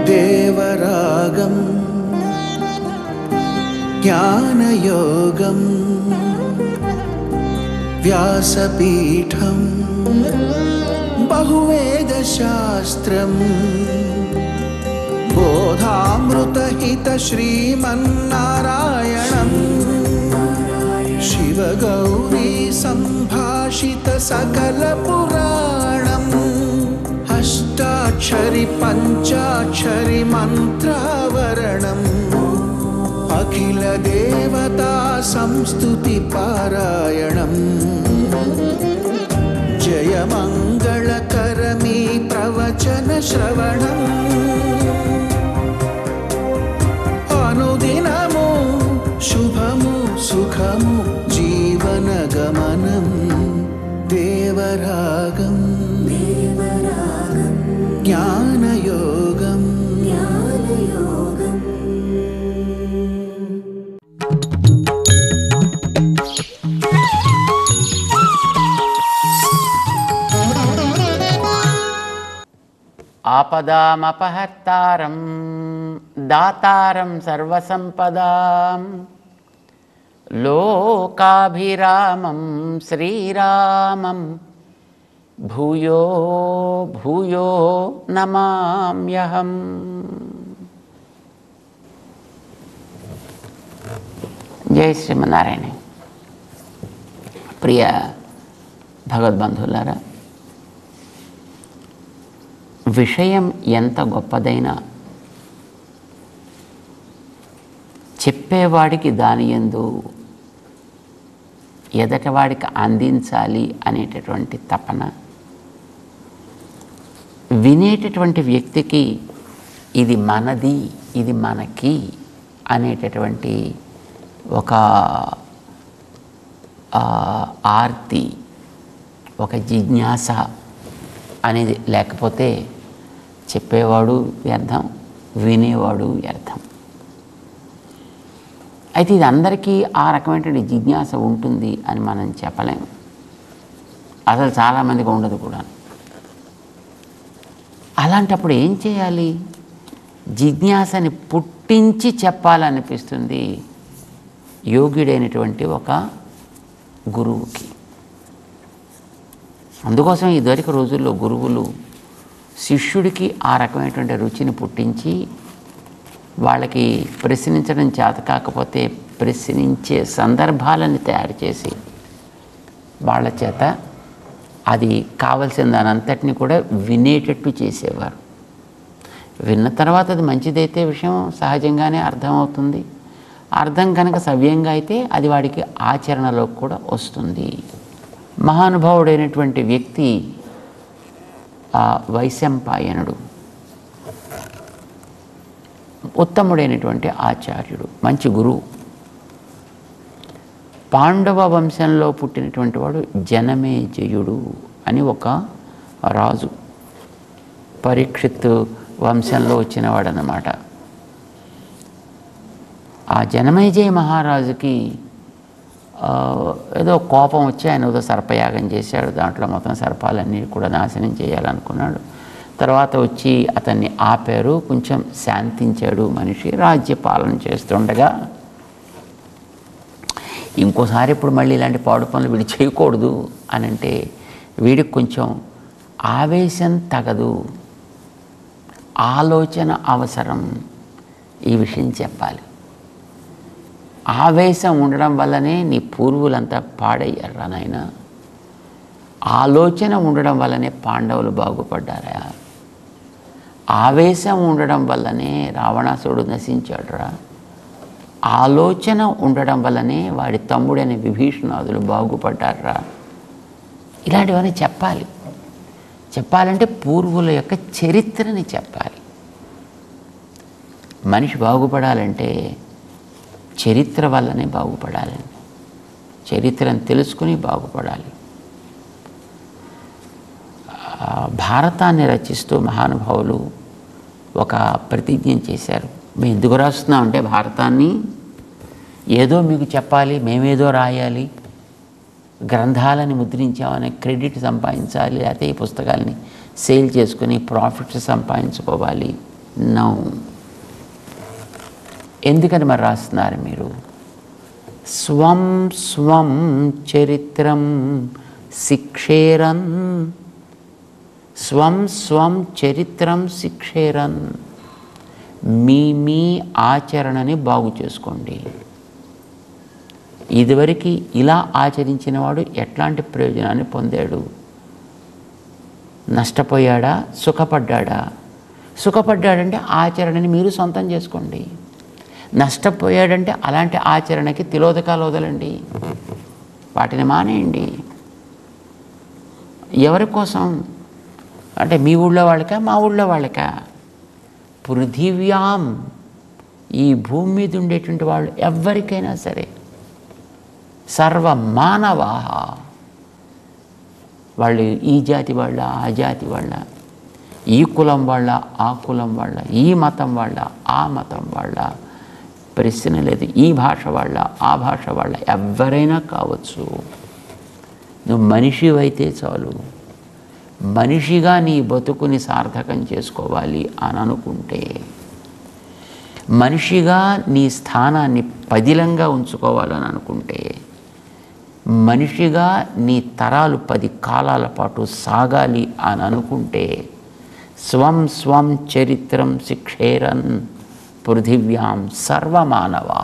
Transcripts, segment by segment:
దేవరాగం జ్ఞానయోగం వ్యాసపీఠం బహువేదశాస్త్రం బోధామృతహిత శ్రీమన్నారాయణం శివగౌరీ సంభాషిత సకల పురాణం అష్టాక్షరి పంచాక్షరి మంత్రావరణం అఖిల దేవతా సంస్తుతి పారాయణం జయ మంగళకరమీ ప్రవచన శ్రవణం అనుదినము శుభము సుఖము జీవన గమనం దేవరాగం జ్ఞానయోగం ఆపదామపహర్తారం దాతారం సర్వసంపదాం లోకాభిరామం శ్రీరామం భూయో భూయో నమామ్యహం. జై శ్రీమన్నారాయణ. ప్రియ భగవద్బంధువులారా, విషయం ఎంత గొప్పదైనా చెప్పేవాడికి దాని యందు ఎదటవాడికి అందించాలి అనేటటువంటి తపన, వినేటటువంటి వ్యక్తికి ఇది మనది ఇది మనకి అనేటటువంటి ఒక ఆర్తి, ఒక జిజ్ఞాస అనేది లేకపోతే చెప్పేవాడు వ్యర్థం, వినేవాడు వ్యర్థం. అయితే ఇది అందరికీ ఆ రకమైనటువంటి జిజ్ఞాస ఉంటుంది అని మనం చెప్పలేము. అసలు చాలామందికి ఉండదు కూడా. అలాంటప్పుడు ఏం చేయాలి? జిజ్ఞాసని పుట్టించి చెప్పాలనిపిస్తుంది యోగ్యుడైనటువంటి ఒక గురువుకి. అందుకోసం ఇదివరకు రోజుల్లో గురువులు శిష్యుడికి ఆ రకమైనటువంటి రుచిని పుట్టించి వాళ్ళకి ప్రశ్నించడం చేత కాకపోతే ప్రశ్నించే సందర్భాలను తయారు చేసి వాళ్ళ చేత అది కావలసిన దానంతటిని కూడా వినేటట్టు చేసేవారు. విన్న తర్వాత అది మంచిదైతే విషయం సహజంగానే అర్థమవుతుంది. అర్థం కనుక సవ్యంగా అయితే అది వాడికి ఆచరణలోకి కూడా వస్తుంది. మహానుభావుడైనటువంటి వ్యక్తి వైశంపాయనుడు, ఉత్తముడైనటువంటి ఆచార్యుడు, మంచి గురువు. పాండవ వంశంలో పుట్టినటువంటి వాడు జనమేజయుడు అని ఒక రాజు, పరీక్షిత్ వంశంలో వచ్చినవాడు అన్నమాట. ఆ జనమేజయ మహారాజుకి ఏదో కోపం వచ్చి ఆయన ఏదో సర్పయాగం చేశాడు. దాంట్లో మొత్తం సర్పాలన్నీ కూడా నాశనం చేయాలనుకున్నాడు. తర్వాత వచ్చి అతన్ని ఆపారు, కొంచెం శాంతించాడు మనిషి. రాజ్యపాలన చేస్తుండగా ఇంకోసారి ఇప్పుడు మళ్ళీ ఇలాంటి పాడు పనులు వీడు చేయకూడదు అని అంటే వీడికి కొంచెం ఆవేశం తగదు, ఆలోచన అవసరం. ఈ విషయం చెప్పాలి. ఆవేశం ఉండడం వల్లనే నీ పూర్వులంతా పాడయ్యారా నాయన. ఆలోచన ఉండడం వల్లనే పాండవులు బాగుపడ్డారా. ఆవేశం ఉండడం వల్లనే రావణాసురుడు నశించాడురా. ఆలోచన ఉండడం వల్లనే వాడి తమ్ముడైన విభీషణాదులు బాగుపడ్డారా. ఇలాంటివన్నీ చెప్పాలి. చెప్పాలంటే పూర్వుల యొక్క చరిత్రని చెప్పాలి. మనిషి బాగుపడాలంటే చరిత్ర వల్లనే బాగుపడాలండి. చరిత్రను తెలుసుకుని బాగుపడాలి. భారతాన్ని రచిస్తూ మహానుభావులు ఒక ప్రతిజ్ఞ చేశారు. మేము ఎందుకు రాస్తున్నామంటే భారతాన్ని ఏదో మీకు చెప్పాలి, మేమేదో రాయాలి, గ్రంథాలని ముద్రించామని క్రెడిట్ సంపాదించాలి, లేకపోతే ఈ పుస్తకాలని సేల్ చేసుకుని ప్రాఫిట్స్ సంపాదించుకోవాలి. నో. ఎందుకని మరి రాస్తున్నారు మీరు? స్వం స్వం చరిత్రం శిక్షేరన్, స్వం స్వం చరిత్రం శిక్షేరన్. మీ ఆచరణని బాగు చేసుకోండి. ఇదివరకు ఇలా ఆచరించిన వాడు ఎట్లాంటి ప్రయోజనాన్ని పొందాడు? నష్టపోయాడా? సుఖపడ్డాడా? సుఖపడ్డాడంటే ఆచరణని మీరు సొంతం చేసుకోండి. నష్టపోయాడంటే అలాంటి ఆచరణకి తిలోదకాలు వదలండి, వాటిని మానేయండి. ఎవరి కోసం అంటే మీ ఊళ్ళో వాళ్ళకా, మా ఊళ్ళో వాళ్ళకా? పృథివ్యాం, ఈ భూమి మీద ఉండేటువంటి వాళ్ళు ఎవరికైనా సరే, సర్వమానవా, వాళ్ళు ఈ జాతి వాళ్ళ, ఆ జాతి వాళ్ళ, ఈ కులం వాళ్ళ, ఆ కులం వాళ్ళ, ఈ మతం వాళ్ళ, ఆ మతం వాళ్ళ, ప్రశ్న లేదు. ఈ భాష వాళ్ళ, ఆ భాష వాళ్ళ, ఎవరైనా కావచ్చు. నువ్వు మనిషివైతే చాలు. మనిషిగా నీ బతుకుని సార్థకం చేసుకోవాలి అని అనుకుంటే, మనిషిగా నీ స్థానాన్ని పదిలంగా ఉంచుకోవాలని అనుకుంటే, మనిషిగా నీ తరాలు 10 కాలాల పాటు సాగాలి అని అనుకుంటే, స్వం స్వం చరిత్రం శిక్షేరన్ పృథివ్యాం సర్వమానవా.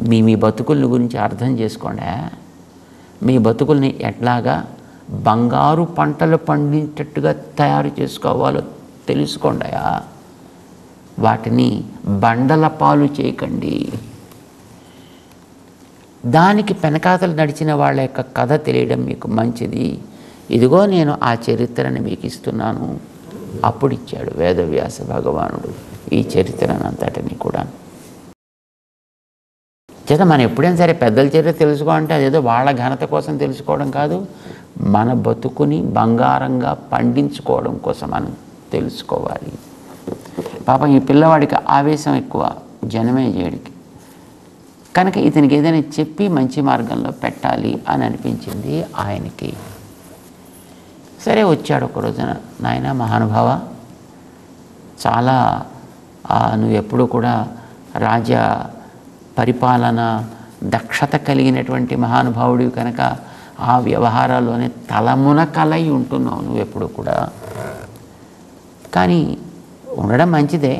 మీ బతుకుల గురించి అర్థం చేసుకోండి. మీ బతుకుల్ని ఎట్లాగా బంగారు పంటలు పండించేటట్టుగా తయారు చేసుకోవాలో తెలుసుకోండి. వాటిని బండల పాలు చేయకండి. దానికి పెనకాతలు నడిచిన వాళ్ళ యొక్క కథ తెలియడం మీకు మంచిది. ఇదిగో నేను ఆ చరిత్రని మీకు ఇస్తున్నాను. అప్పుడు ఇచ్చాడు వేదవ్యాస భగవానుడు ఈ చరిత్రనంతటిని కూడా. చేత మనం ఎప్పుడైనా సరే పెద్దల చరిత్ర తెలుసుకోవాలంటే అదేదో వాళ్ళ ఘనత కోసం తెలుసుకోవడం కాదు, మన బతుకుని బంగారంగా పండించుకోవడం కోసం మనం తెలుసుకోవాలి. పాపం ఈ పిల్లవాడికి ఆవేశం ఎక్కువ, జనమేజయుడికి. కనుక ఇతనికి ఏదైనా చెప్పి మంచి మార్గంలో పెట్టాలి అని అనిపించింది ఆయనకి. సరే వచ్చాడు ఒక రోజున, నాయన మహానుభావ, చాలా నువ్వు ఎప్పుడు కూడా రాజ పరిపాలన దక్షత కలిగినటువంటి మహానుభావుడివి కనుక ఆ వ్యవహారాల్లోనే తలమునకలై ఉంటున్నావు నువ్వు ఎప్పుడు కూడా. కానీ ఉండడం మంచిదే,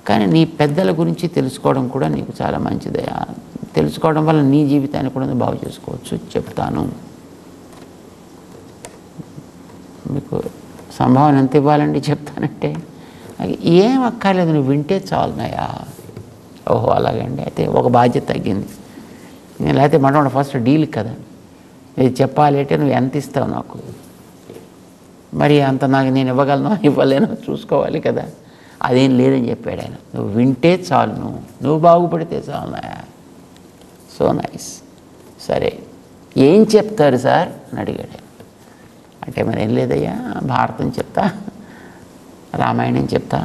కానీ నీ పెద్దల గురించి తెలుసుకోవడం కూడా నీకు చాలా మంచిదే. తెలుసుకోవడం వల్ల నీ జీవితాన్ని కూడా నువ్వు బాగు చేసుకోవచ్చు. చెప్తాను, మీకు సంభావన ఎంత ఇవ్వాలండి చెప్తానంటే, ఏం అక్కర్లేదు, నువ్వు వింటే చాలున్నాయా. ఓహో అలాగండి, అయితే ఒక బాధ్యత తగ్గింది. లేకపోతే మనం ఫస్ట్ డీల్ కదా, ఇది చెప్పాలి అంటే నువ్వు ఎంత ఇస్తావు నాకు, మరి అంత నాకు నేను ఇవ్వగలను ఇవ్వలేను చూసుకోవాలి కదా. అదేం లేదని చెప్పాడు ఆయన. నువ్వు వింటే చాలు, నువ్వు బాగుపడితే చాలున్నాయా. So nice. సరే ఏం చెప్తారు సార్ అని అడిగాడు. అంటే మరి ఏం లేదయ్యా, భారతం చెప్తా, రామాయణం చెప్తా,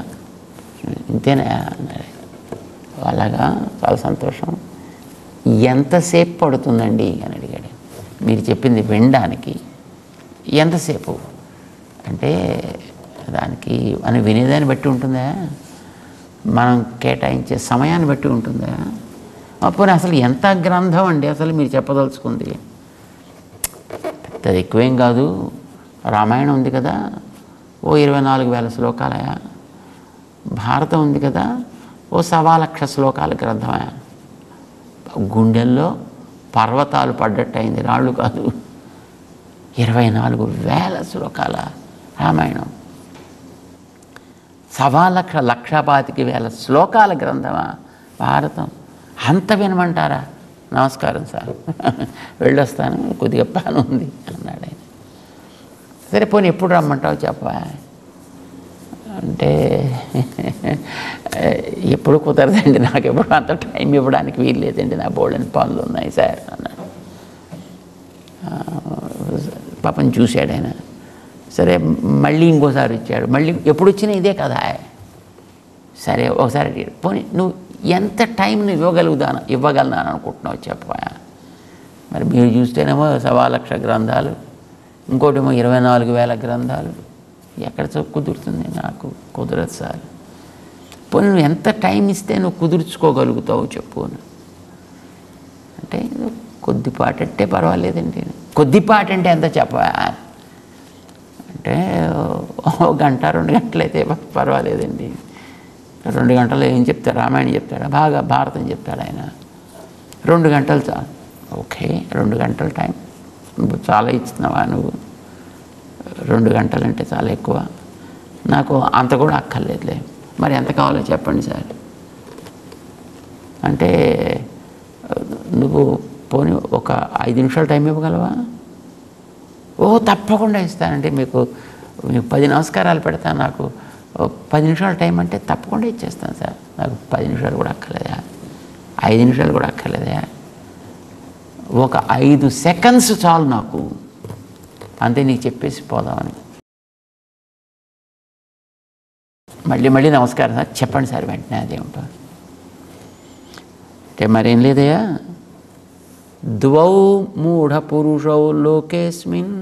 ఇంతేనా అన్నాడు. అలాగా, చాలా సంతోషం. ఎంతసేపు పడుతుందండి అని అడిగాడు. మీరు చెప్పింది వినడానికి ఎంతసేపు అంటే, దానికి మనం వినేదాన్ని బట్టి ఉంటుందా, మనం కేటాయించే సమయాన్ని బట్టి ఉంటుందా? అప్పుడు అసలు ఎంత గ్రంథం అండి అసలు మీరు చెప్పదలుచుకుంది? పెద్దది ఎక్కువేం కాదు. రామాయణం ఉంది కదా, ఓ 24,000 శ్లోకాలయా. భారతం ఉంది కదా, ఓ 1,00,000 శ్లోకాల గ్రంథమయా. గుండెల్లో పర్వతాలు పడ్డట్టు అయింది, రాళ్ళు కాదు. 24,000 శ్లోకాల రామాయణం, 1,25,000 శ్లోకాల గ్రంథమా భారతం. అంత వినమంటారా? నమస్కారం సార్, వెళ్ళొస్తాను, కొద్దిగా పని ఉంది అన్నాడు ఆయన. సరే పోనీ ఎప్పుడు రమ్మంటావు చెప్పా అంటే, ఎప్పుడు కుదరదండి, నాకు ఎప్పుడు అంత టైం ఇవ్వడానికి వీలు లేదండి, నా బోల్డని పనులు ఉన్నాయి సార్ అన్నాడు. పాపం చూశాడు ఆయన. సరే మళ్ళీ ఇంకోసారి ఇచ్చాడు. మళ్ళీ ఎప్పుడు వచ్చినా ఇదే కదా. సరే ఒకసారి పోనీ నువ్వు ఎంత టైం నువ్వు ఇవ్వగలను అనుకుంటున్నావు చెప్పా. మరి మీరు చూస్తేనేమో 1,00,000 గ్రంథాలు, ఇంకోటేమో 24,000 గ్రంథాలు. ఎక్కడ కుదురుతుంది? నాకు కుదరదు సార్. పోనీ నువ్వు ఎంత టైం ఇస్తే నువ్వు కుదుర్చుకోగలుగుతావు చెప్పు అంటే, కొద్దిపాటి అంటే పర్వాలేదండి. కొద్దిపాటి అంటే ఎంత చెప్పా అంటే 1 గంట 2 గంటలు అయితే పర్వాలేదండి. 2 గంటలు ఏం చెప్తాడు? రామాయణం చెప్తాడా? బాగా భారతం చెప్తాడు ఆయన. 2 గంటలు చాలు. ఓకే, 2 గంటల టైం నువ్వు చాలా ఇస్తున్నావా? నువ్వు 2 గంటలంటే చాలా ఎక్కువ. నాకు అంత కూడా అక్కర్లేదులే. మరి ఎంత కావాలో చెప్పండి సార్ అంటే, నువ్వు పోనీ ఒక 5 నిమిషాలు టైం ఇవ్వగలవా? తప్పకుండా ఇస్తానంటే మీకు 10 నమస్కారాలు పెడతాను, నాకు 10 నిమిషాల టైం అంటే తప్పకుండా ఇచ్చేస్తాను సార్. నాకు 10 నిమిషాలు కూడా అక్కర్లేదా? 5 నిమిషాలు కూడా అక్కర్లేదా? ఒక 5 సెకండ్స్ చాలు నాకు, అంతే, నీకు చెప్పేసి పోదామని. మళ్ళీ నమస్కారం సార్, చెప్పండి సార్ వెంటనే. అదేమిటో అంటే మరేం లేదయా, ద్వౌ మూఢ పురుషౌ లోకేస్మిన్,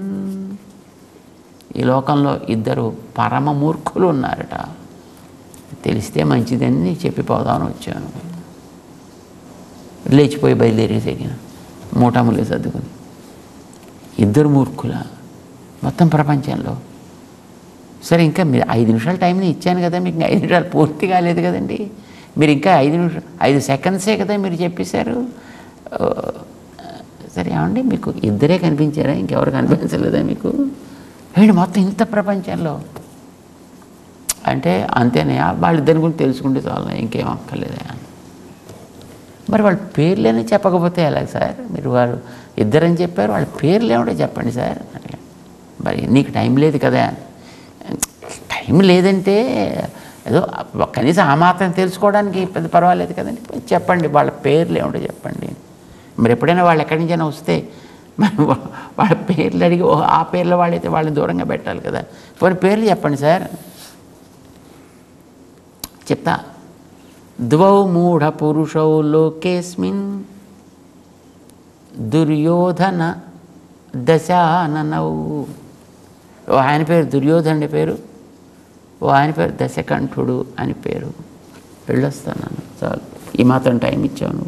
ఈ లోకంలో 2 పరమ మూర్ఖులు ఉన్నారట. తెలిస్తే మంచిదని నీకు చెప్పిపోదామని వచ్చాను. లేచిపోయి బయలుదేరేసగిన మూటములు సర్దుకుని. 2 మూర్ఖుల మొత్తం ప్రపంచంలో. సరే, ఇంకా మీరు 5 నిమిషాల టైంని ఇచ్చాను కదా, మీకు 5 నిమిషాలు పూర్తి కాలేదు కదండి. మీరు ఇంకా 5 సెకండ్సే కదా మీరు చెప్పేశారు. సరే ఏమండి, మీకు 2 కనిపించారా? ఇంకెవరు కనిపించలేదా మీకు? ఏంటి మొత్తం ఇంత ప్రపంచంలో అంటే అంతేనా? వాళ్ళిద్దరి గురించి తెలుసుకుంటే చాలా, ఇంకేం అక్కర్లేదా? మరి వాళ్ళ పేర్లేనే చెప్పకపోతే ఎలాగ సార్? మీరు వారు 2 అని చెప్పారు, వాళ్ళ పేర్లు ఏమిటో చెప్పండి సార్. మరి నీకు టైం లేదు కదా? టైం లేదంటే ఏదో కనీసం ఆ మాత్రం తెలుసుకోవడానికి పెద్ద పర్వాలేదు కదండి. చెప్పండి, వాళ్ళ పేర్లు ఏమిటో చెప్పండి. మరి ఎప్పుడైనా వాళ్ళు ఎక్కడి నుంచైనా వస్తే మరి వాళ్ళ పేర్లు అడిగి ఆ పేర్ల వాళ్ళైతే వాళ్ళని దూరంగా పెట్టాలి కదా. పోనీ పేర్లు చెప్పండి సార్. చెప్తా. ద్వౌ మూఢ పురుషౌ లోకేస్మిన్ దుర్యోధన దశాననౌ. ఆయన పేరు దుర్యోధనుడి పేరు, ఆయన పేరు దశకంఠుడు అని పేరు. వెళ్ళొస్తాను చాలు, ఈ మాత్రం టైం ఇచ్చాను,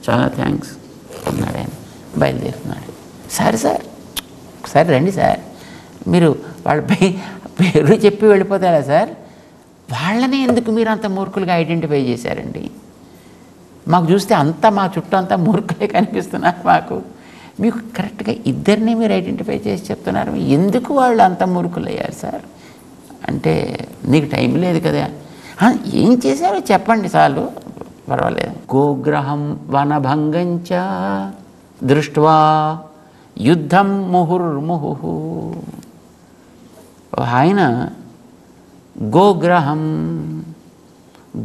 చాలా థ్యాంక్స్ అన్నాడు ఆయన. బయలుదేరుతున్నాడు. సరే సార్, ఒకసారి రండి సార్. మీరు వాళ్ళ పేరు చెప్పి వెళ్ళిపోతారా సార్? వాళ్ళని ఎందుకు మీరు అంత మూర్ఖులుగా ఐడెంటిఫై చేశారండి? మాకు చూస్తే అంతా మా చుట్టూ అంతా మూర్ఖులే కనిపిస్తున్నారు మాకు. మీకు కరెక్ట్గా 2ని మీరు ఐడెంటిఫై చేసి చెప్తున్నారు. ఎందుకు వాళ్ళు అంత మూర్ఖులు అయ్యారు సార్ అంటే, నీకు టైం లేదు కదా. ఏం చేశారో చెప్పండి చాలు, పర్వాలేదు. గోగ్రహం వనభంగంచ దృష్ట్వా యుద్ధం ముహుర్ముహు. ఆయన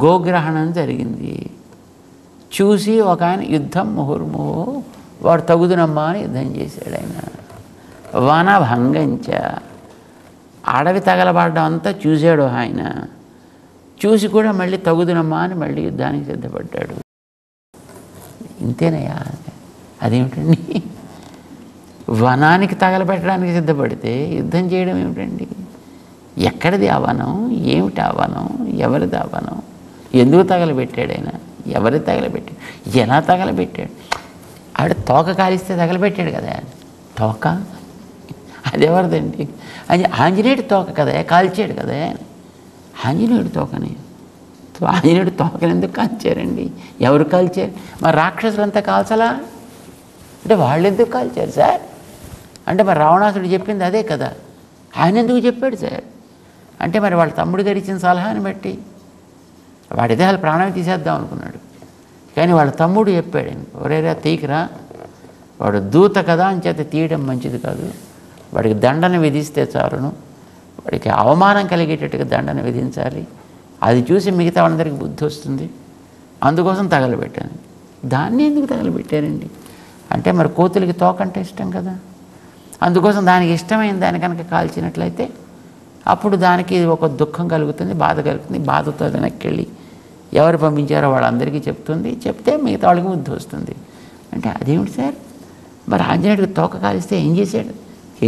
గోగ్రహణం జరిగింది చూసి ఒక ఆయన యుద్ధం ముహుర్ముహు, వాడు తగుదునమ్మా అని యుద్ధం చేశాడు ఆయన. వనభంగంచ, అడవి తగలబడ్డం అంతా చూశాడు ఆయన. చూసి కూడా మళ్ళీ తగుదునమ్మా అని మళ్ళీ యుద్ధానికి సిద్ధపడ్డాడు. ఇంతేనయ్యా? అదేమిటండి, వనానికి తగలబెట్టడానికి సిద్ధపడితే యుద్ధం చేయడం ఏమిటండి? ఎక్కడిది ఆ వనం? ఏమిటి ఆ వనం? ఎవరిది ఆ వనం? ఎందుకు తగలబెట్టాడు ఆయన? ఎవరి తగలబెట్టాడు? ఎలా తగలబెట్టాడు? ఆవిడ తోక కాలిస్తే తగలబెట్టాడు కదా. తోక అదెవరిదండి? ఆంజనేయుడు తోక కదా, కాల్చాడు కదా. ఆంజనేయుడు తోకని, ఆంజనేయుడు తోకని ఎందుకు కాల్చారండి? ఎవరు కాల్చారు? మరి రాక్షసులంతా కాల్చలా అంటే వాళ్ళు ఎందుకు కాల్చారు సార్? అంటే మరి రావణాసుడు చెప్పింది అదే కదా, ఆయన ఎందుకు చెప్పాడు సార్? అంటే మరి వాళ్ళ తమ్ముడు గారు ఇచ్చిన సలహాని బట్టి వాడి దేహాలు ప్రాణం తీసేద్దాం అనుకున్నాడు. కానీ వాళ్ళ తమ్ముడు చెప్పాడు, ఒరేరా తీయకరా, వాడు దూత కదా అని చేత తీయడం మంచిది కాదు, వాడికి దండన విధిస్తే చాలును, వాడికి అవమానం కలిగేటట్టుగా దండన విధించాలి, అది చూసి మిగతా వాళ్ళందరికీ బుద్ధి వస్తుంది, అందుకోసం తగలబెట్టాను. దాన్ని ఎందుకు తగలబెట్టారండి అంటే, మరి కోతులకి తోకంటే ఇష్టం కదా, అందుకోసం దానికి ఇష్టమైన దాని కనుక కాల్చినట్లయితే అప్పుడు దానికి ఒక దుఃఖం కలుగుతుంది, బాధ కలుగుతుంది. బాధతో వెనక్కి వెళ్ళి ఎవరు పంపించారో వాళ్ళందరికీ చెప్తుంది, చెప్తే మిగతా వాళ్ళకి బుద్ధి వస్తుంది. అంటే అదేమిటి సార్, మరి ఆంజనేయుడికి తోక కాలిస్తే ఏం చేశాడు?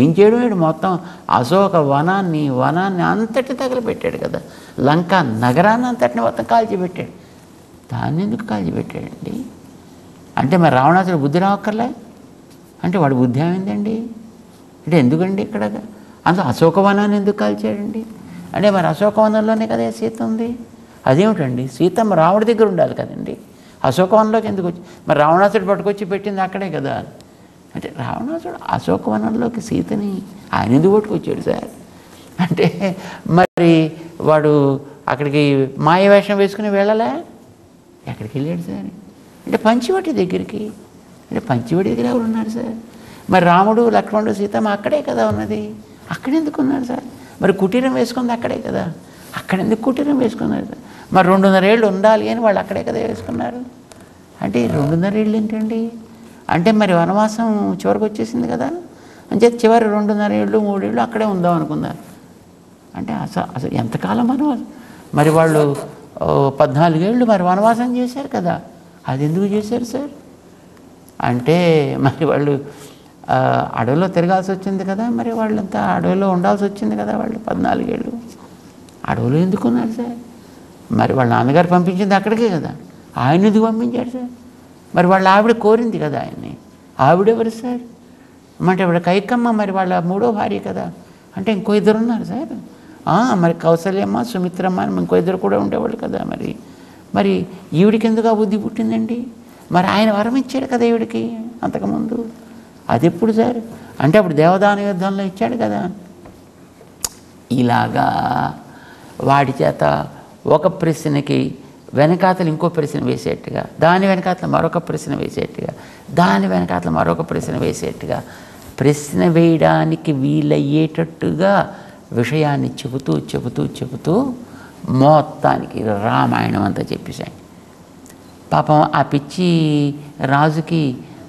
ఏం చేయడం వాడు మొత్తం అశోక వనాన్ని అంతటి తగలబెట్టాడు కదా, లంకా నగరాన్ని అంతటిని మొత్తం కాల్చిపెట్టాడు. దాన్ని ఎందుకు కాల్చిపెట్టాడండి? అంటే మరి రావణాసుడు బుద్ధి రావక్కర్లే అంటే వాడు బుద్ధి ఏమైందండి? అంటే ఎందుకండి ఇక్కడ అందులో అశోకవనాన్ని ఎందుకు కాల్చాడండి? అంటే మరి అశోకవనంలోనే కదా సీత ఉంది. అదేమిటండి, సీతమ్మ రాముడి దగ్గర ఉండాలి కదండి, అశోకవనంలోకి ఎందుకు వచ్చి? మరి రావణాసుడు పట్టుకొచ్చి పెట్టింది అక్కడే కదా. అంటే రావణాసుడు అశోకవనంలోకి సీతని ఆయన ఎందుకు పట్టుకొచ్చాడు సార్? అంటే మరి వాడు అక్కడికి మాయ వేషం వేసుకుని వెళ్ళలే, ఎక్కడికి వెళ్ళాడు సార్? అంటే పంచవటి దగ్గరికి. అంటే పంచవటి దగ్గర ఎవరు ఉన్నారు సార్? మరి రాముడు లక్ష్మణుడు సీతమ్మ అక్కడే కదా ఉన్నది, అక్కడెందుకు ఉన్నారు సార్? మరి కుటీరం వేసుకుంది అక్కడే కదా, అక్కడెందుకు కుటీరం వేసుకున్నారు సార్? మరి 2.5 ఏళ్ళు ఉండాలి అని వాళ్ళు అక్కడే కదా వేసుకున్నారు. అంటే 2.5 ఏళ్ళు ఏంటండి? అంటే మరి వనవాసం చివరికి వచ్చేసింది కదా, అంటే చివరి 2.5 ఏళ్ళు 3 ఏళ్ళు అక్కడే ఉందాం అనుకున్నారు. అంటే అసలు ఎంతకాలం వనవాసం? మరి వాళ్ళు 14 ఏళ్ళు మరి వనవాసం చేశారు కదా, అది ఎందుకు చేశారు సార్? అంటే మరి వాళ్ళు అడవిలో తిరగాల్సి వచ్చింది కదా, మరి వాళ్ళంతా అడవిలో ఉండాల్సి వచ్చింది కదా, వాళ్ళు 14 ఏళ్ళు అడవిలో ఎందుకు ఉన్నారు సార్? మరి వాళ్ళ నాన్నగారు పంపించింది అక్కడికే కదా, ఆయన ఎందుకు పంపించాడు సార్? మరి వాళ్ళ ఆవిడ కోరింది కదా ఆయన్ని, ఆవిడెవరు సార్? అంటే ఆవిడ కైకమ్మ మరి వాళ్ళ 3వ భార్య కదా, అంటే ఇంకో 2 ఉన్నారు సార్. మరి కౌసల్యమ్మ సుమిత్రమ్మ అని ఇంకో 2 కూడా ఉండేవాళ్ళు కదా. మరి ఈవిడికి ఎందుకు ఆ బుద్ధి పుట్టిందండి? మరి ఆయన వరం ఇచ్చాడు కదా ఈవిడికి అంతకుముందు, అది ఎప్పుడు సార్? అంటే అప్పుడు దేవదాన యుద్ధంలో ఇచ్చాడు కదా. ఇలాగా వాడి చేత ఒక ప్రశ్నకి వెనకాతలు ఇంకో ప్రశ్న వేసేట్టుగా, దాని వెనకాతల మరొక ప్రశ్న వేసేట్టుగా, దాని వెనకాతల మరొక ప్రశ్న వేసేట్టుగా, ప్రశ్న వేయడానికి వీలయ్యేటట్టుగా విషయాన్ని చెబుతూ మొత్తానికి రామాయణం అంతా చెప్పేశాడు. పాపం ఆ పిచ్చి రాజుకి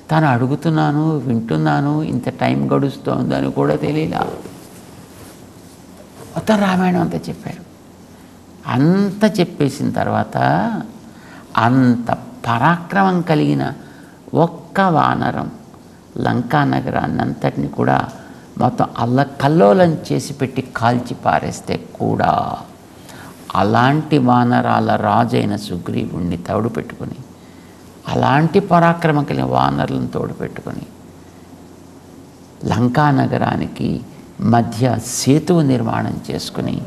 తాను అడుగుతున్నాను, వింటున్నాను, ఇంత టైం గడుస్తోందని కూడా తెలియలా. మొత్తం రామాయణం అంతా చెప్పాడు. అంత చెప్పేసిన తర్వాత అంత పరాక్రమం కలిగిన ఒక్క వానరం లంకా నగరాన్ని అంతటిని కూడా మొత్తం అల్లకల్లోలం చేసి పెట్టి కాల్చి పారేస్తే కూడా అలాంటి వానరాల రాజైన సుగ్రీవుణ్ణి తోడు పెట్టుకొని, అలాంటి పరాక్రమం కలిగిన వానరులను తోడు పెట్టుకొని లంకా నగరానికి మధ్య సేతువు నిర్మాణం చేసుకుని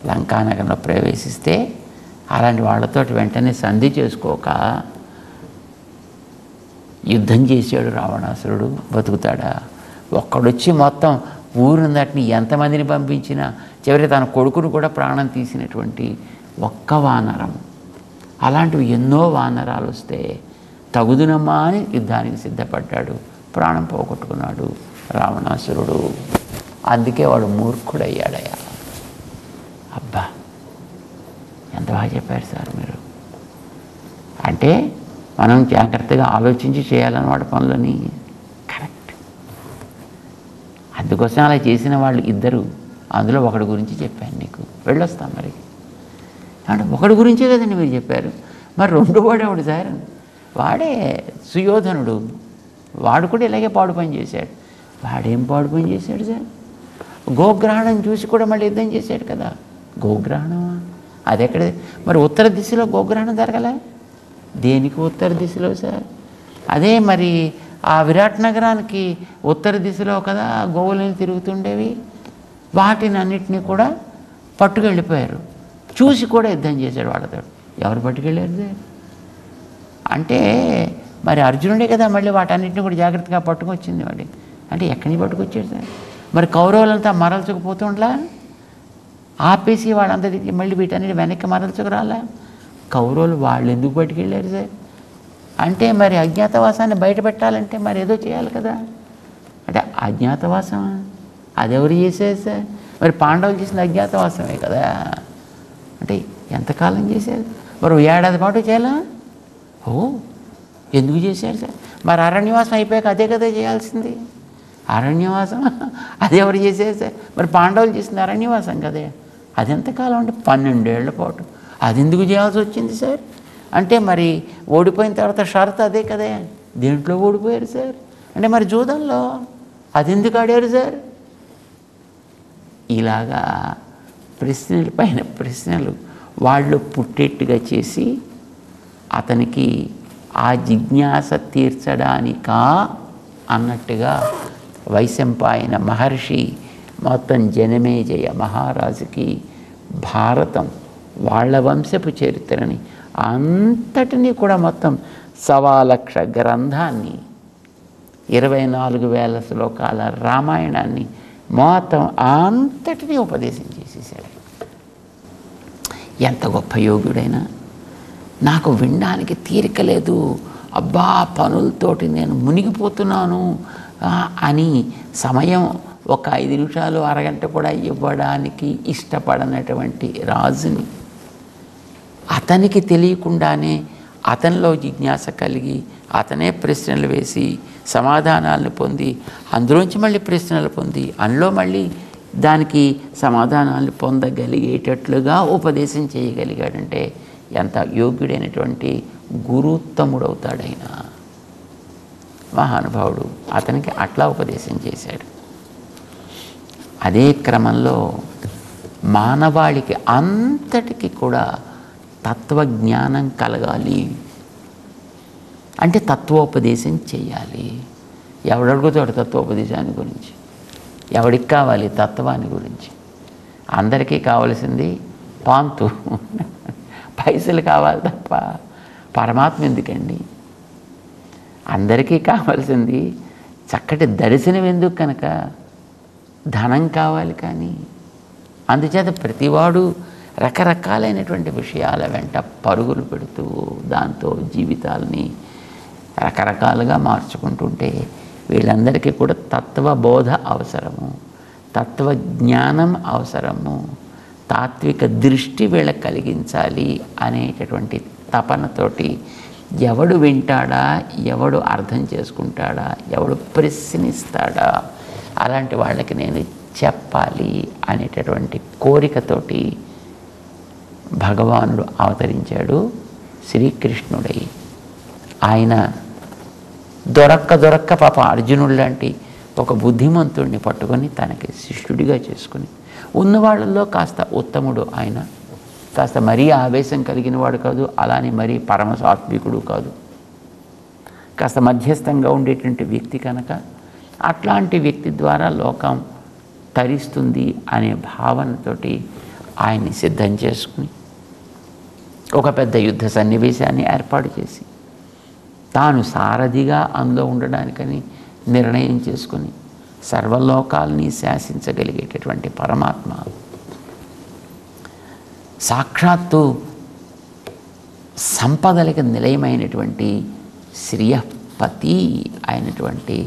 లంకానగరంలో ప్రవేశిస్తే, అలాంటి వాళ్ళతోటి వెంటనే సంధి చేసుకోక యుద్ధం చేశాడు రావణాసురుడు. బతుకుతాడా? ఒక్కడొచ్చి మొత్తం ఊరుందటిని ఎంతమందిని పంపించినా చివరి తన కొడుకును కూడా ప్రాణం తీసినటువంటి ఒక్క వానరం. అలాంటివి ఎన్నో వానరాలు వస్తే తగుదునమ్మా అని యుద్ధానికి సిద్ధపడ్డాడు, ప్రాణం పోగొట్టుకున్నాడు రావణాసురుడు. అందుకే వాడు మూర్ఖుడయ్యాడయ్యా. అబ్బా, ఎంత బాగా చెప్పారు సార్ మీరు. అంటే మనం జాగ్రత్తగా ఆలోచించి చేయాలన్నమాట పనులని. కరెక్ట్. అందుకోసం అలా చేసిన వాళ్ళు 2, అందులో ఒకడి గురించి చెప్పాను నీకు. వెళ్ళొస్తాం మరి. అంటే ఒకడి గురించే కదండి మీరు చెప్పారు. మరి 2వ వాడు ఎవడు సార్? వాడే సుయోధనుడు. వాడు కూడా ఇలాగే పాడు పని చేశాడు. వాడేం పాడు పని చేశాడు సార్? గోగ్రహణం చూసి కూడా మళ్ళీ యుద్ధం చేశాడు కదా. గోగ్రహణమా? అది ఎక్కడ? మరి ఉత్తర దిశలో గోగ్రహణం జరగలే? దేనికి ఉత్తర దిశలో సార్? అదే మరి ఆ విరాట్ నగరానికి ఉత్తర దిశలో కదా గోవులని తిరుగుతుండేవి. వాటిని అన్నిటినీ కూడా పట్టుకెళ్ళిపోయారు. చూసి కూడా యుద్ధం చేశాడు వాళ్ళతో. ఎవరు పట్టుకెళ్ళారు సార్? అంటే మరి అర్జునుడే కదా మళ్ళీ వాటన్నిటిని కూడా జాగ్రత్తగా పట్టుకొచ్చింది వాడి. అంటే ఎక్కడి నుంచి పట్టుకొచ్చాడు సార్? మరి కౌరవులంతా మరల్చుకుపోతుండలా? ఆపేసి వాళ్ళందరికీ మళ్ళీ వీటన్నిటి వెనక్కి మరల్చుకు రాలా? కౌరవులు వాళ్ళు ఎందుకు పట్టుకెళ్ళారు సార్? అంటే మరి అజ్ఞాతవాసాన్ని బయట పెట్టాలంటే మరి ఏదో చేయాలి కదా. అంటే అజ్ఞాతవాసం అదెవరు చేసేది సార్? మరి పాండవులు చేసిన అజ్ఞాతవాసమే కదా. అంటే ఎంతకాలం చేశారు? మరి 1 ఏడాది పాటు చేయాలా? ఎందుకు చేశారు సార్? మరి అరణ్యవాసం అయిపోయాక అదే కదా చేయాల్సింది. అరణ్యవాసం అది ఎవరు చేసేది సార్? మరి పాండవులు చేసింది అరణ్యవాసం కదే. అది ఎంతకాలం అంటే 12 ఏళ్ల పాటు. అది ఎందుకు చేయాల్సి వచ్చింది సార్? అంటే మరి ఓడిపోయిన తర్వాత షరత్ అదే కదే. దేంట్లో ఓడిపోయారు సార్? అంటే మరి జూదంలో అది ఎందుకు ఆడారు సార్? ఇలాగా ప్రశ్నల పైన ప్రశ్నలు వాళ్ళు పుట్టేట్టుగా చేసి అతనికి ఆ జిజ్ఞాస తీర్చడానికా అన్నట్టుగా వైశంపాయన మహర్షి మొత్తం జనమేజయ మహారాజుకి భారతం వాళ్ళ వంశపు చరిత్రని అంతటినీ కూడా మొత్తం 1,00,000 గ్రంథాన్ని 24,000 శ్లోకాల రామాయణాన్ని మొత్తం అంతటినీ ఉపదేశం చేసేసాడు. ఎంత గొప్ప యోగుడైనా నాకు వినడానికి తీరిక లేదు, అబ్బా పనులతోటి నేను మునిగిపోతున్నాను అని సమయం ఒక 5 నిమిషాలు అరగంట కూడా ఇవ్వడానికి ఇష్టపడనటువంటి రాజుని అతనికి తెలియకుండానే అతనిలో జిజ్ఞాస కలిగి అతనే ప్రశ్నలు వేసి సమాధానాలను పొంది అందులోంచి మళ్ళీ ప్రశ్నలు పొంది అందులో మళ్ళీ దానికి సమాధానాలు పొందగలిగేటట్లుగా ఉపదేశం చేయగలిగాడంటే ఎంత యోగ్యుడైనటువంటి గురుత్తముడవుతాడైన మహానుభావుడు. అతనికి అట్లా ఉపదేశం చేశాడు. అదే క్రమంలో మానవాళికి అంతటికి కూడా తత్వజ్ఞానం కలగాలి అంటే తత్వోపదేశం చేయాలి. ఎవడడుగుతాడు తత్వోపదేశాన్ని గురించి? ఎవడికి కావాలి తత్వాన్ని గురించి? అందరికీ కావలసింది పాంతు, పైసలు కావాలి తప్ప పరమాత్మ ఎందుకండి? అందరికీ కావాల్సింది చక్కటి దర్శనం ఎందుకు కనుక? ధనం కావాలి కానీ. అందుచేత ప్రతివాడు రకరకాలైనటువంటి విషయాల వెంట పరుగులు పెడుతూ దాంతో జీవితాలని రకరకాలుగా మార్చుకుంటుంటే వీళ్ళందరికీ కూడా తత్వబోధ అవసరము, తత్వజ్ఞానం అవసరము, తాత్విక దృష్టి వీళ్ళకి కలిగించాలి అనేటటువంటి తపనతోటి ఎవడు వింటాడా, ఎవడు అర్థం చేసుకుంటాడా, ఎవడు ప్రశ్నిస్తాడా అలాంటి వాళ్ళకి నేను చెప్పాలి అనేటటువంటి కోరికతోటి భగవానుడు అవతరించాడు శ్రీకృష్ణుడై. ఆయన దొరక్క పాప అర్జునుడు లాంటి ఒక బుద్ధిమంతుడిని పట్టుకొని తనకి శిష్యుడిగా చేసుకుని ఉన్నవాళ్ళల్లో కాస్త ఉత్తముడు ఆయన. కాస్త మరీ ఆవేశం కలిగిన వాడు కాదు, అలానే మరీ పరమ సాత్వికుడు కాదు, కాస్త మధ్యస్థంగా ఉండేటువంటి వ్యక్తి కనుక అట్లాంటి వ్యక్తి ద్వారా లోకం తరిస్తుంది అనే భావనతోటి ఆయన్ని సిద్ధం చేసుకుని ఒక పెద్ద యుద్ధ సన్నివేశాన్ని ఏర్పాటు చేసి తాను సారథిగా అందులో ఉండడానికని నిర్ణయం చేసుకుని సర్వలోకాల్ని శాసించగలిగేటటువంటి పరమాత్మ సాక్షాత్తు సంపదలకి నిలయమైనటువంటి శ్రియపతి అయినటువంటి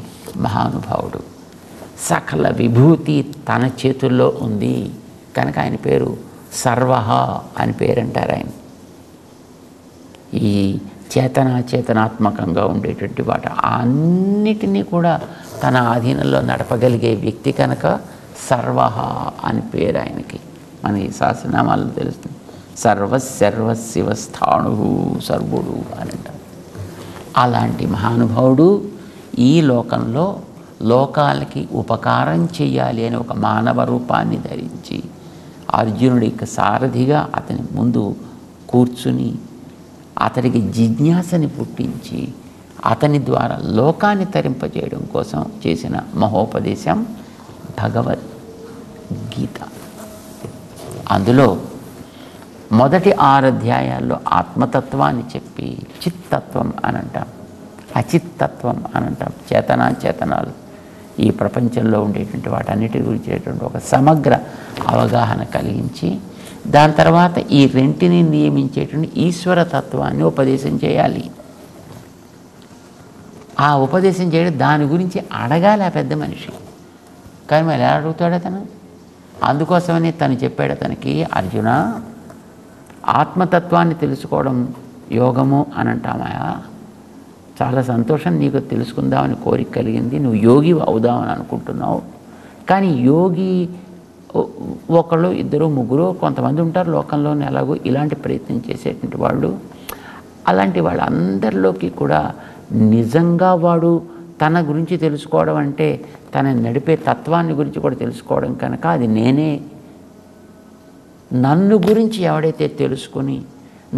మహానుభావుడు. సకల విభూతి తన చేతుల్లో ఉంది కనుక ఆయన పేరు సర్వహ అని పేరంటారు. ఆయన ఈ చేతనాత్మకంగా ఉండేటువంటి వాటి అన్నిటినీ కూడా తన ఆధీనంలో నడపగలిగే వ్యక్తి కనుక సర్వహ అని పేరు ఆయనకి. మన ఈ సహస్రనామాల్లో తెలుస్తుంది. సర్వశివస్థాణు సర్వుడు అని అంటారు. అలాంటి మహానుభావుడు ఈ లోకంలో లోకాలకి ఉపకారం చేయాలి అని ఒక మానవ రూపాన్ని ధరించి అర్జునుడికి సారథిగా అతని ముందు కూర్చుని అతడికి జిజ్ఞాసని పుట్టించి అతని ద్వారా లోకాన్ని తరింపజేయడం కోసం చేసిన మహోపదేశం భగవద్గీత. అందులో మొదటి 6 అధ్యాయాల్లో ఆత్మతత్వాన్ని చెప్పి చిత్తత్వం అని అంటాం, అచిత్తత్వం అని అంటాం. చేతనాలు ఈ ప్రపంచంలో ఉండేటువంటి వాటన్నిటి గురించి ఒక సమగ్ర అవగాహన కలిగించి దాని తర్వాత ఈ రెంటిని నియమించేటువంటి ఈశ్వరతత్వాన్ని ఉపదేశం చేయాలి. ఆ ఉపదేశం చేయడం దాని గురించి అడగాలి ఆ పెద్ద మనిషి. కానీ మరి ఎలా అడుగుతాడు అతను? అందుకోసమని తను చెప్పాడు అతనికి, అర్జున ఆత్మతత్వాన్ని తెలుసుకోవడం యోగము అని అంటామాయా, చాలా సంతోషం, నీకు తెలుసుకుందామని కోరిక కలిగింది, నువ్వు యోగి అవుదామని అనుకుంటున్నావు. కానీ యోగి ఒకళ్ళు, ఇద్దరు, ముగ్గురు, కొంతమంది ఉంటారు లోకంలోనే ఎలాగో ఇలాంటి ప్రయత్నం చేసేటువంటి వాళ్ళు. అలాంటి వాళ్ళందరిలోకి కూడా నిజంగా వాడు తన గురించి తెలుసుకోవడం అంటే తన నడిపే తత్వాన్ని గురించి కూడా తెలుసుకోవడం కనుక అది నేనే. నన్ను గురించి ఎవడైతే తెలుసుకుని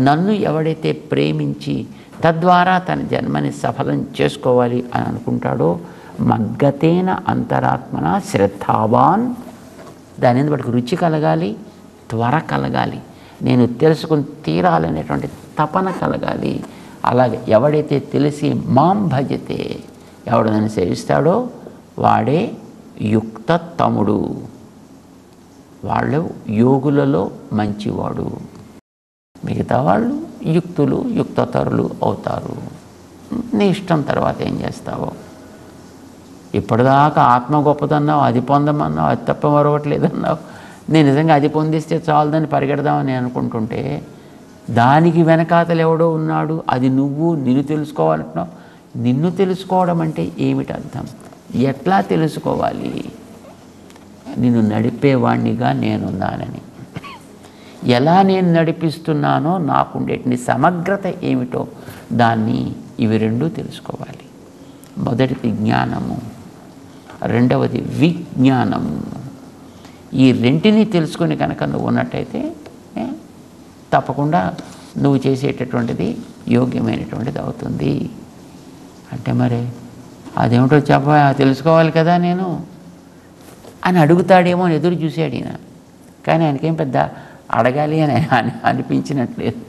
నన్ను ఎవడైతే ప్రేమించి తద్వారా తన జన్మని సఫలం చేసుకోవాలి అని అనుకుంటాడో మగ్గతేన అంతరాత్మన శ్రద్ధావాన్, దాని మీద వాడికి రుచి కలగాలి, త్వర కలగాలి, నేను తెలుసుకుని తీరాలనేటువంటి తపన కలగాలి. అలాగే ఎవడైతే తెలిసి మాం భజతే, ఎవడు నన్ను సేవిస్తాడో వాడే యుక్త తముడు, వాళ్ళు యోగులలో మంచివాడు, మిగతా వాళ్ళు యుక్తులు యుక్తతరులు అవుతారు. నీ ఇష్టం తర్వాత ఏం చేస్తావో. ఇప్పటిదాకా ఆత్మ గొప్పదన్నావు, అది పొందమన్నావు, అది తప్ప మరొకటి లేదన్నావు. నేను నిజంగా అది పొందిస్తే చాలదని పరిగెడదామని అనుకుంటుంటే దానికి వెనకాతలు ఎవడో ఉన్నాడు, అది నువ్వు నిన్ను తెలుసుకోవాలంటున్నావు. నిన్ను తెలుసుకోవడం అంటే ఏమిటి అర్థం? ఎట్లా తెలుసుకోవాలి? నిన్ను నడిపేవాణ్ణిగా నేనున్నానని, ఎలా నేను నడిపిస్తున్నానో నాకుండేటి సమగ్రత ఏమిటో దాన్ని ఇవి రెండూ తెలుసుకోవాలి. మొదటిది జ్ఞానము, రెండవది విజ్ఞానము. ఈ రెంటిని తెలుసుకొని కనుక నువ్వు ఉన్నట్టయితే తప్పకుండా నువ్వు చేసేటటువంటిది యోగ్యమైనటువంటిది అవుతుంది. అంటే మరి అదేమిటో తెలుసుకోవాలి కదా నేను అని అడుగుతాడేమో అని ఎదురు చూశాడు ఈయన. కానీ ఆయనకేం పెద్ద అడగాలి అని అనిపించినట్లేదు.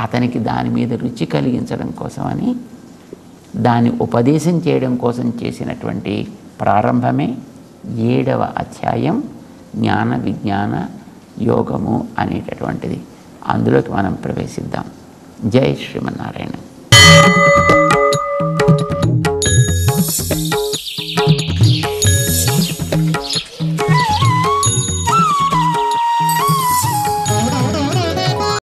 అతనికి దాని మీద రుచి కలిగించడం కోసమని, దాన్ని ఉపదేశం చేయడం కోసం చేసినటువంటి ప్రారంభమే 7వ అధ్యాయం జ్ఞాన విజ్ఞాన యోగము అనేటటువంటిది. అందులోకి మనం ప్రవేశిద్దాం. జై శ్రీమన్నారాయణ.